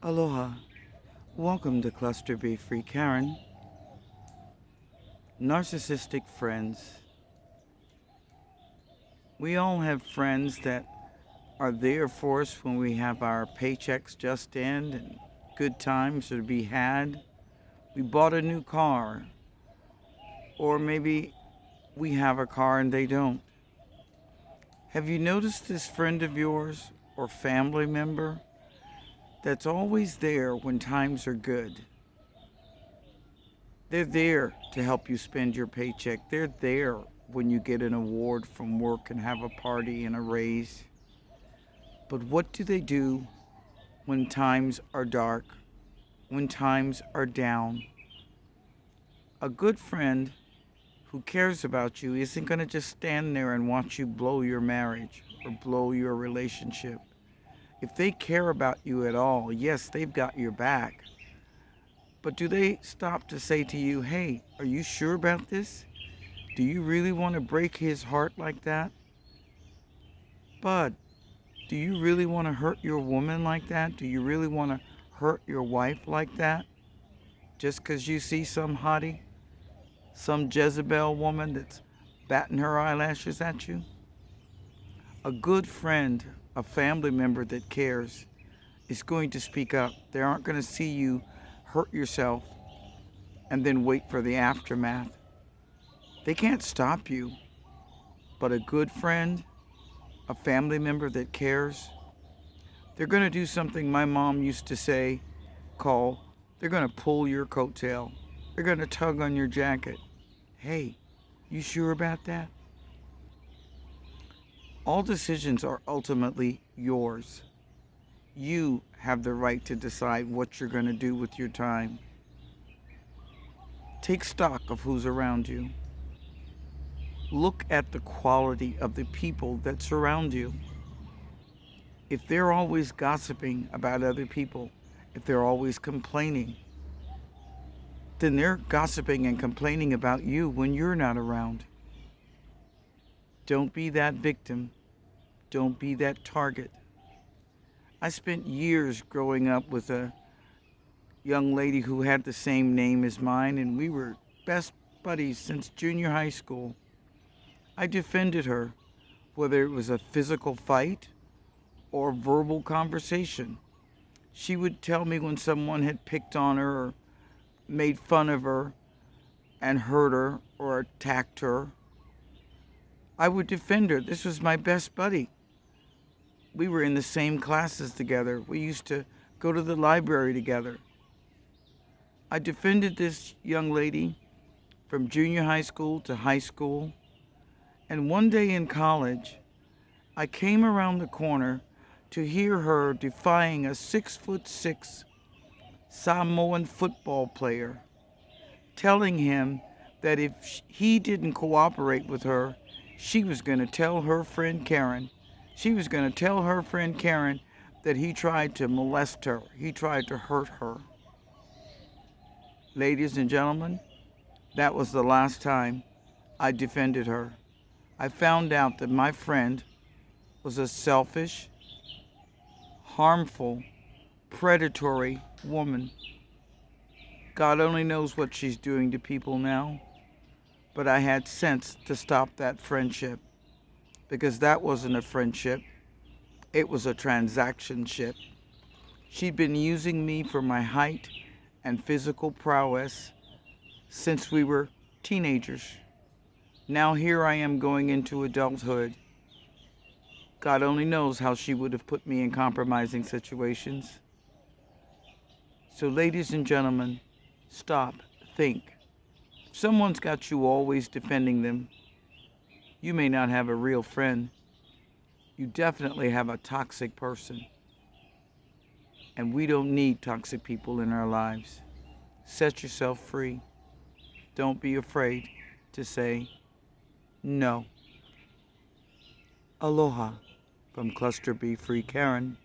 Aloha. Welcome to Cluster B Free Karen. Narcissistic Friends. We all have friends that are there for us when we have our paychecks just in and good times are to be had. We bought a new car, or maybe we have a car and they don't. Have you noticed this friend of yours or family member that's always there when times are good? They're there to help you spend your paycheck. They're there when you get an award from work and have a party and a raise. But what do they do when times are dark, when times are down? A good friend who cares about you isn't going to just stand there and watch you blow your marriage or blow your relationship. If they care about you at all, yes, they've got your back. But do they stop to say to you, hey, are you sure about this? Do you really want to break his heart like that? Bud, do you really want to hurt your woman like that? Do you really want to hurt your wife like that? Just because you see some hottie, some Jezebel woman that's batting her eyelashes at you? A good friend, a family member that cares, is going to speak up. They aren't going to see you hurt yourself and then wait for the aftermath. They can't stop you, but a good friend, a family member that cares, they're going to do something my mom used to say, they're going to pull your coattail. They're going to tug on your jacket. Hey, you sure about that? All decisions are ultimately yours. You have the right to decide what you're going to do with your time. Take stock of who's around you. Look at the quality of the people that surround you. If they're always gossiping about other people, if they're always complaining, then they're gossiping and complaining about you when you're not around. Don't be that victim. Don't be that target. I spent years growing up with a young lady who had the same name as mine, and we were best buddies since junior high school. I defended her, whether it was a physical fight or verbal conversation. She would tell me when someone had picked on her or made fun of her and hurt her or attacked her. I would defend her. This was my best buddy. We were in the same classes together. We used to go to the library together. I defended this young lady from junior high school to high school. And one day in college, I came around the corner to hear her defying a 6'6" Samoan football player, telling him that if he didn't cooperate with her, she was going to tell her friend Karen. She was going to tell her friend Karen that he tried to molest her. He tried to hurt her. Ladies and gentlemen, that was the last time I defended her. I found out that my friend was a selfish, harmful, predatory woman. God only knows what she's doing to people now, but I had sense to stop that friendship, because that wasn't a friendship, it was a transaction-ship. She'd been using me for my height and physical prowess since we were teenagers. Now here I am going into adulthood. God only knows how she would have put me in compromising situations. So ladies and gentlemen, stop, think. If someone's got you always defending them, you may not have a real friend. You definitely have a toxic person. And we don't need toxic people in our lives. Set yourself free. Don't be afraid to say no. Aloha from Cluster B Free Karen.